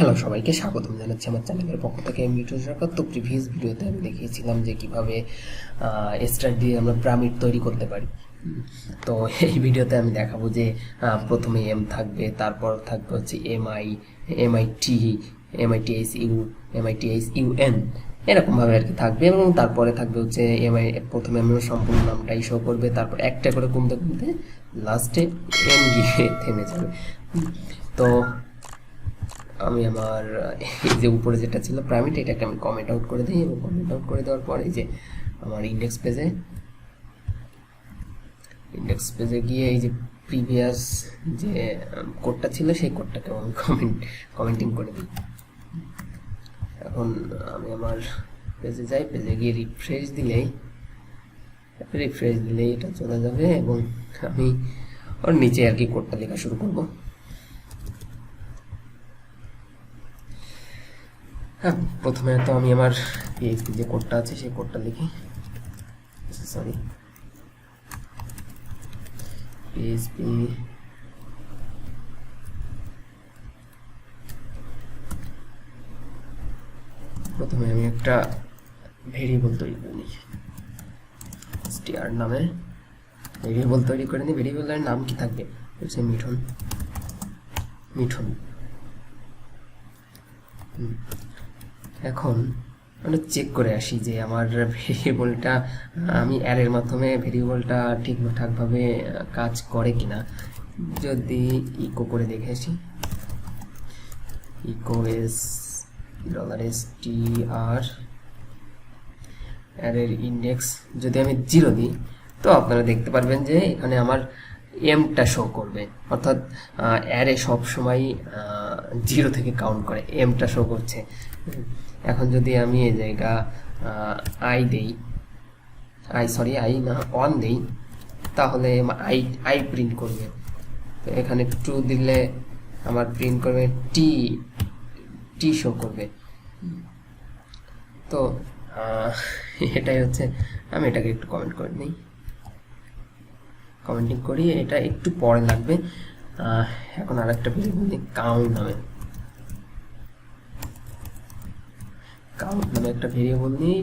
Hello, সবাইকে স্বাগতম জানাচ্ছি আমার চ্যানেলের পক্ষ থেকে। আমি মিঠু সরকার। তো প্রিভিয়াস ভিডিওতে আমি দেখিয়েছিলাম যে কিভাবে স্টার দিয়ে আমরা প্যারামিড তৈরি করতে পারি। তো এই ভিডিওতে আমি দেখাবো যে প্রথমে এম থাকবে, তারপর থাকবে হচ্ছে এমআইটি, এমআইটিএসইউএন, এরকমভাবে আর কি থাকবে। এবং তারপরে থাকবে হচ্ছে প্রথমে এম সম্পূর্ণ নামটাই শো করবে, তারপর একটা করে কমতে কমতে লাস্টে এম গিয়ে থেমে যাবে। তো আমি আমার এই যে উপরে যেটা ছিল প্রাইভেট, এটাকে আমি কমেন্ট আউট করে দিই। এবং কমেন্ট আউট করে দেওয়ার পর এই যে আমার ইন্ডেক্স পেজে গিয়ে এই যে প্রিভিয়াস যে কোডটা ছিল সেই কোডটাকে আমি কমেন্টিং করে দিই। এখন আমি আমার পেজে যাই, পেজে গিয়ে রিফ্রেশ দিলেই এটা চলে যাবে এবং আমি ওর নিচে আর কি কোডটা লেখা শুরু করবো। হ্যাঁ, প্রথমে তো আমি আমার পিএইচপি যে কোডটা আছে সেই কোডটা লিখি। পিএইচপি প্রথমে আমি একটা ভেরিয়েবল তৈরি করে নিই, str নামে ভেরিয়েবল তৈরি করে নিই। ভেরিয়েবলের নাম কি থাকবে? হচ্ছে মিঠুন। এখন আমরা চেক করে আসি যে আমার ভেরিয়েবলটা, আমি অ্যারের মাধ্যমে ভেরিয়েবলটা ঠিকঠাকভাবে কাজ করে কিনা। যদি ইকো করে দেখে আসি, ইকো $str অ্যারের ইন্ডেক্স যদি আমি 0 দিই, তো আপনারা দেখতে পারবেন যে এখানে আমার এমটা শো করবে, অর্থাৎ অ্যারে সবসময় 0 থেকে কাউন্ট করে, এমটা শো করছে। এখন যদি আমি এই জায়গা আই না 1 দেই, তাহলে আই প্রিন্ট করবে। তো এখানে 2 দিলে আমার প্রিন্ট করবে টি শো করবে। তো এটাই হচ্ছে, আমি এটাকে একটু কমেন্ট করে নিই, কমেন্টিং করি, এটা একটু পরে লাগবে। এখন আর একটা ভেরিয়েবল নিই, কাউন্ট নামে একটা ভেরিয়েবল নিই।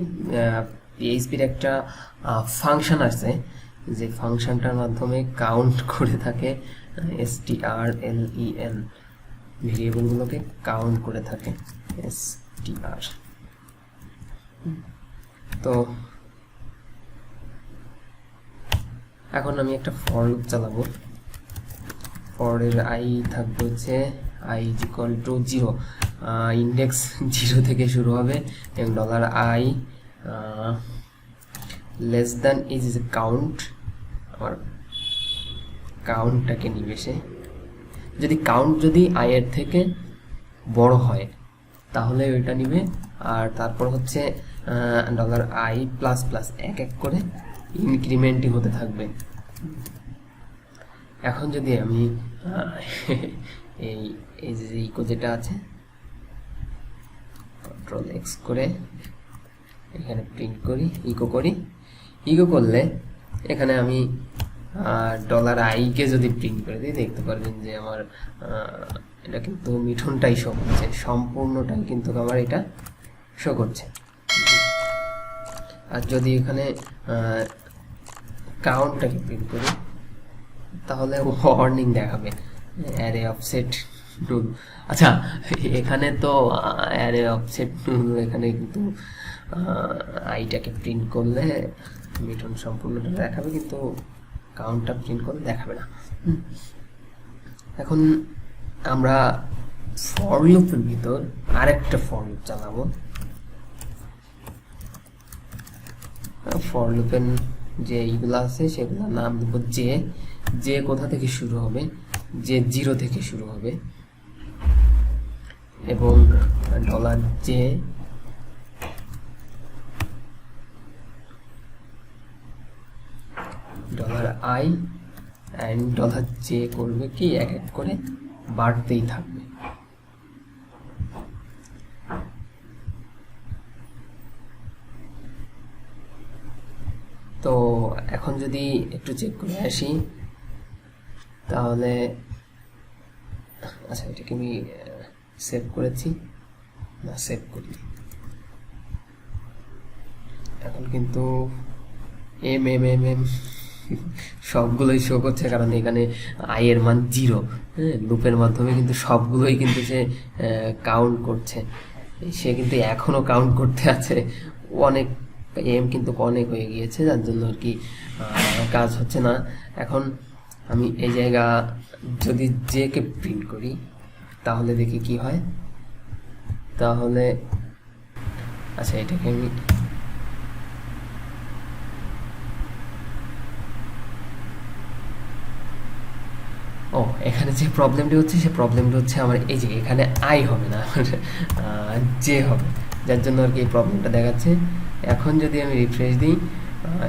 পিএইচপির একটা ফাংশন আছে, যে ফাংশনটার মাধ্যমে কাউন্ট করে থাকে, strlen ভেরিয়েবলগুলোকে কাউন্ট করে থাকে, str। তো এখন আমি একটা ফর লুপ চালাবো। ফরের আই থাকবে হচ্ছে i = 0, ইন্ডেক্স 0 থেকে শুরু হবে এবং $i less than is count, আমার কাউন্টটাকে নিবে সে। যদি কাউন্ট যদি i এর থেকে বড় হয় তাহলে ওইটা নিবে, আর তারপর হচ্ছে $i প্লাস প্লাস এক এক করে ইনক্রিমেন্টিং হতে থাকবে। এখন যদি আমি এই যে ইকো যেটা আছে, Ctrl+X করে এখানে প্রিন্ট করি, ইকো করলে এখানে আমি $i কে যদি প্রিন্ট করে দিই, দেখতে পারবেন যে আমার এটা কিন্তু মিঠুনটাই শো করছে, সম্পূর্ণটাই কিন্তু আমার এটা শো করছে। আর যদি এখানে কাউন্টটাকে প্রিন্ট করি, তাহলে ওয়ার্নিং দেখাবে, অ্যারে অফসেট নুল। আচ্ছা, এখানে তো অ্যারে অফসেট নুল, এখানে কিন্তু আইটাকে প্রিন্ট করলে মিঠুন সম্পূর্ণটা দেখাবে, কিন্তু কাউন্টটা প্রিন্ট করলে দেখাবে না। এখন আমরা ফর লুপের ভিতর আরেকটা ফর লুপ চালাবো। ফর লুপের যে এইগুলো আছে সেগুলোর নাম দেব যে কোথা থেকে শুরু হবে, যে 0 থেকে শুরু হবে, এবং $j $i and $j করবে কি এক এক করে বাড়তেই থাকবে। তো এখন যদি একটু চেক করে আসি, তাহলে আচ্ছা এটাকে আমি সেভ করেছি না, সেভ করি। এখন কিন্তু এম এম এম এম সবগুলোই শো করছে, কারণ এখানে আই এর মান 0। হ্যাঁ, লুপের মাধ্যমে কিন্তু সবগুলোই কিন্তু সে কাউন্ট করছে। সে কিন্তু এখনো কাউন্ট করতে আছে, অনেক এম কিন্তু অনেক হয়ে গিয়েছে, যার জন্য আর কি কাজ হচ্ছে না। এখন আমি এই জায়গা যদি জে কে প্রিন্ট করি তাহলে দেখি কি হয়। তাহলে আচ্ছা, এটাকে আমি এখানে যে প্রবলেমটি হচ্ছে, সে প্রবলেমটি হচ্ছে আমার এই যে এখানে আই হবে না, আমার জে হবে, যার জন্য আর কি এই প্রবলেমটা দেখাচ্ছে। এখন যদি আমি রিফ্রেশ দিই,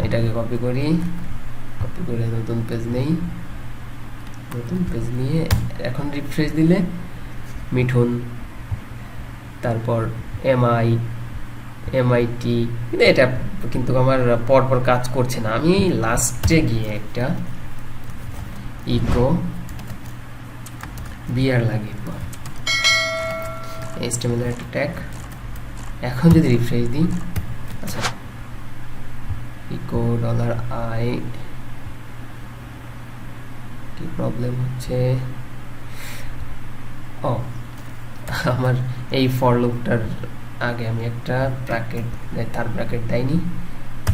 এটাকে কপি করে নতুন পেজ নেই, নতুন পেজ নিয়ে এখন রিফ্রেশ দিলে মিঠুন, তারপর MIT, কিন্তু এটা কিন্তু আমার পরপর কাজ করছে না। আমি লাস্টে গিয়ে একটা ইকো বিআর লাগিয়ে দেবো, HTML একটা ট্যাগ। এখন যদি রিফ্রেশ দিই, আচ্ছা, ইকো $i, কি প্রবলেম হচ্ছে? আমার এই ফর লুপটার আগে আমি একটা ব্র্যাকেট, তার ব্র্যাকেট দেয়নি,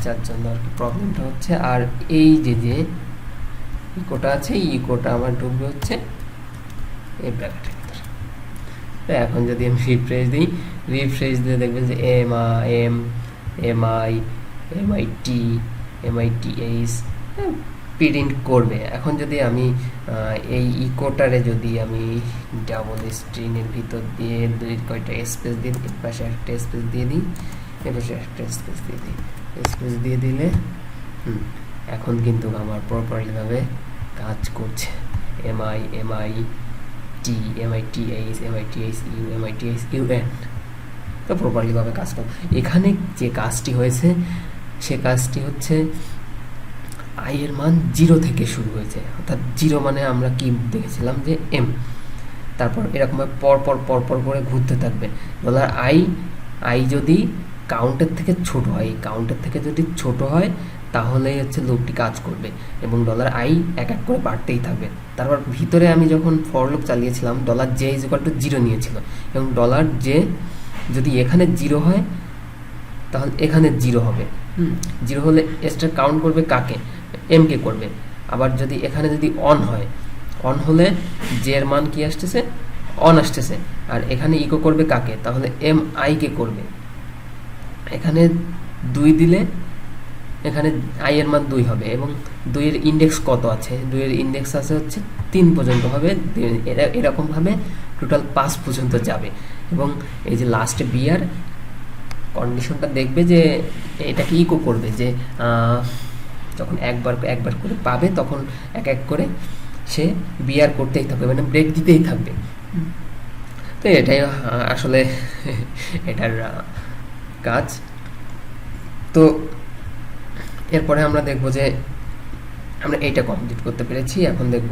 যার জন্য আর কি প্রবলেমটা হচ্ছে। আর এই যে ইকোটা আছে, এই ইকোটা আমার ঢুকবে হচ্ছে এই ব্র্যাকেটের ভিতরে। তো এখন যদি আমি রিফ্রেশ দিই, রিফ্রেশ দিয়ে দেখবেন যে MITH প্রিন্ট করবে। এখন যদি আমি এই ইকোটারে যদি আমি ডাবল স্ট্রিংয়ের ভিতর দিয়ে কয়টা স্পেস দিয়ে দিই, পাশে একটা স্পেস দিয়ে দিই, এপাশে একটা স্পেস দিয়ে দিই, স্পেস দিয়ে দিলে এখন কিন্তু আমার প্রপারলিভাবে কাজ করছে। MITHU তো প্রপারলিভাবে কাজ করবে। এখানে যে কাজটি হয়েছে, সে কাজটি হচ্ছে আই এর মান 0 থেকে শুরু হয়েছে, অর্থাৎ 0 মানে আমরা কি দেখেছিলাম যে এম, তারপর এরকমভাবে পরপর করে ঘুরতে থাকবে। $i যদি কাউন্টের থেকে ছোট হয়, কাউন্টের থেকে যদি ছোট হয় তাহলেই হচ্ছে লুপটি কাজ করবে, এবং $i এক এক করে বাড়তেই থাকবে। তারপর ভিতরে আমি যখন ফর লুপ চালিয়েছিলাম $j=0 নিয়েছিল, এবং $j যদি এখানে 0 হয় তাহলে এখানে 0 হবে। 0 হলে এক্সট্রা কাউন্ট করবে কাকে? এম কে করবে। আবার যদি এখানে যদি অন হয়, অন হলে জে এর মান কি আসতেছে? অন আসতেছে। আর এখানে ইকো করবে কাকে? তাহলে MI কে করবে। এখানে 2 দিলে এখানে আই এর মান 2 হবে, এবং 2 এর ইন্ডেক্স কত আছে? 2 এর ইন্ডেক্স আছে হচ্ছে 3 পর্যন্ত হবে, এরকমভাবে টোটাল 5 পর্যন্ত যাবে। এবং এই যে লাস্টে বিআর কন্ডিশনটা দেখবে যে এটাকে ইকো করবে, যে যখন একবার করে পাবে তখন এক এক করে সে বিআর করতেই থাকবে, মানে ব্রেক দিতেই থাকবে। তো এটাই আসলে এটার কাজ। তো এরপরে আমরা দেখব যে আমরা এইটা কমপ্লিট করতে পেরেছি, এখন দেখব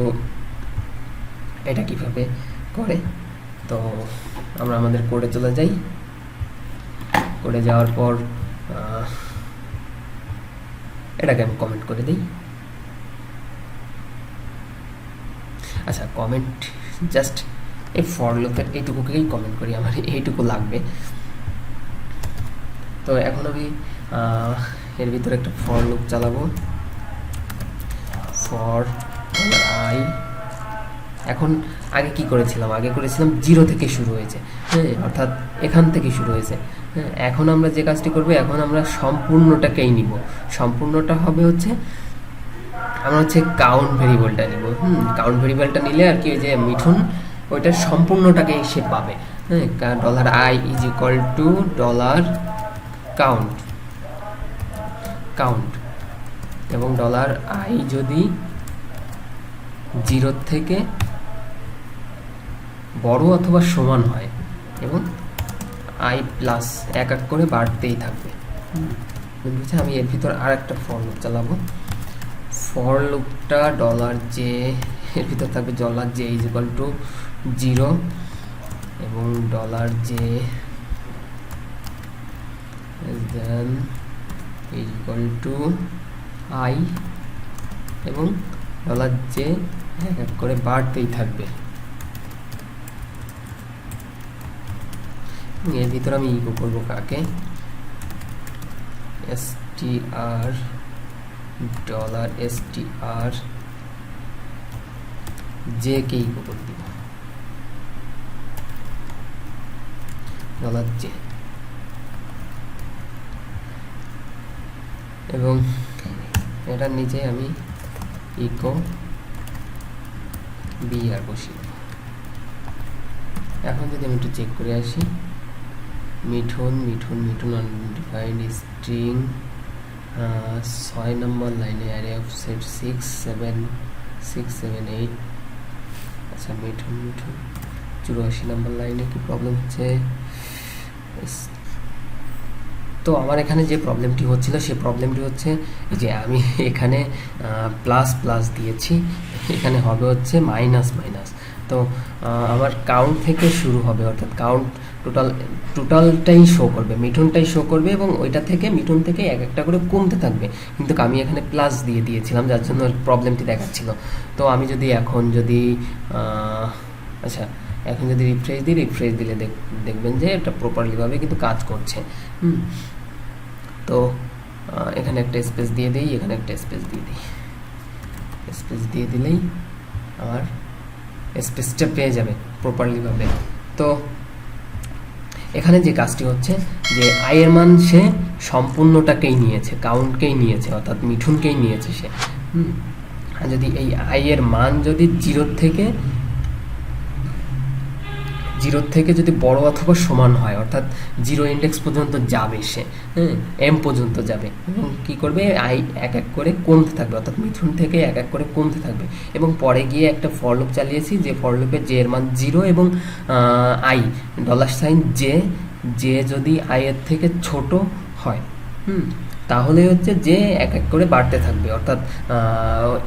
এটা কিভাবে করে। তো আমরা আমাদের কোডে চলে যাই। কোডে যাওয়ার পর এটাকে আমি কমেন্ট করে দিই। আচ্ছা, কমেন্ট জাস্ট এই ফর লুপের এইটুকুকেই কমেন্ট করি, আমার এইটুকু লাগবে। তো এখন আমি এর ভিতরে একটা ফর লুপ চালাবো, ফর $i। এখন আগে কি করেছিলাম? আগে করেছিলাম 0 থেকে শুরু হয়েছে, হ্যাঁ, অর্থাৎ এখান থেকে শুরু হয়েছে। হ্যাঁ, এখন আমরা যে কাজটি করবো, এখন আমরা সম্পূর্ণটাকেই নিব। সম্পূর্ণটা হবে হচ্ছে আমরা হচ্ছে কাউন্ট ভেরিয়েবলটা নিব। কাউন্ট ভেরিয়েবলটা নিলে আর কি ওই যে মিঠুন ওইটার সম্পূর্ণটাকে সে পাবে। হ্যাঁ, $i = $count এবং $i যদি 0 থেকে বড় অথবা সমান হয়, এবং i প্লাস এক এক করে বাড়তেই থাকবে। আমি এর ভিতর আর একটা ফর লুপ চালাবো। ফর লুপটা $j এর ভিতর থাকবে $j = 0, এবং $j than equal to I এবং $j এক এক করে বাড়তেই থাকবে। এর ভিতরে আমি ইকো করবো কাকে, str $str j কে ইকো করে দিব $j এবং এটার নিচে আমি ইকো br বসিয়ে দেব। এখন যদি আমি একটু চেক করে আসি, মিঠুন আনডিফাইন্ড স্ট্রিং 6 নম্বর লাইনে অ্যারে অফ সেট 6 7 8। আচ্ছা মিঠুন 84 নম্বর লাইনে কি প্রবলেম হচ্ছে? তো আমার এখানে যে প্রবলেমটি হচ্ছিল সেই প্রবলেমটি হচ্ছে যে আমি এখানে প্লাস প্লাস দিয়েছি, এখানে হবে হচ্ছে মাইনাস মাইনাস। তো আমার কাউন্ট থেকে শুরু হবে, অর্থাৎ কাউন্ট টোটালটাই শো করবে, মিঠুনটাই শো করবে এবং ওইটা থেকে মিঠুন থেকে এক একটা করে কমতে থাকবে, কিন্তু আমি এখানে প্লাস দিয়ে দিয়েছিলাম যার জন্য প্রবলেমটি দেখাচ্ছিল। তো আমি যদি এখন যদি এখন যদি রিফ্রেশ দিলে দেখবেন যে এটা প্রপারলিভাবে কিন্তু কাজ করছে। তো এখানে একটা স্পেস দিয়ে দিই, এখানে একটা স্পেস দিয়ে দিই, স্পেস দিয়ে দিলেই আমার স্পেসটা পেয়ে যাবে প্রপারলিভাবে। তো এখানে যে কাজটি হচ্ছে যে I এর মান সে সম্পূর্ণটাকেই নিয়েছে, কাউন্টকেই নিয়েছে, অর্থাৎ মিঠুনকেই নিয়েছে সে। আর যদি এই I এর মান যদি 0 থেকে যদি বড় অথবা সমান হয়, অর্থাৎ 0 ইন্ডেক্স পর্যন্ত যাবে সে, m পর্যন্ত যাবে এবং কি করবে I এক এক করে কমতে থাকবে, অর্থাৎ মিথুন থেকে এক এক করে কমতে থাকবে। এবং পরে গিয়ে একটা ফর লুপ চালিয়েছি, যে ফর লুপে j এর মান 0 এবং I $j যদি I এর থেকে ছোট হয় তাহলে হচ্ছে যে এক এক করে বাড়তে থাকবে, অর্থাৎ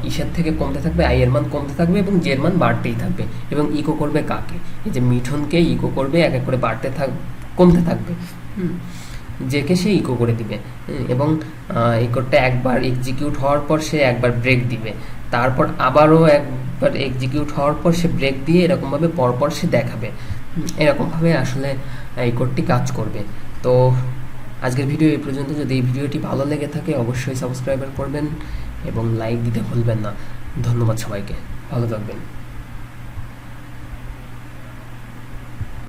ইসের থেকে কমতে থাকবে, I এর মান কমতে থাকবে এবং j এর মান বাড়তেই থাকবে। এবং ইকো করবে কাকে? এই যে মিঠুনকে ইকো করবে, এক এক করে কমতে থাকবে, জেকে সে ইকো করে দিবে। এবং ইকোটা একবার এক্সিকিউট হওয়ার পর সে একবার ব্রেক দিবে, তারপর আবারও একবার এক্সিকিউট হওয়ার পর সে ব্রেক দিয়ে এরকমভাবে পরপর সে দেখাবে। এরকমভাবে আসলে এই কোডটি কাজ করবে। তো আজকের ভিডিও এই পর্যন্ত। যদি এই ভিডিওটি ভালো লেগে থাকে অবশ্যই সাবস্ক্রাইব করবেন এবং লাইক দিতে ভুলবেন না। ধন্যবাদ সবাইকে, ভালো থাকবেন।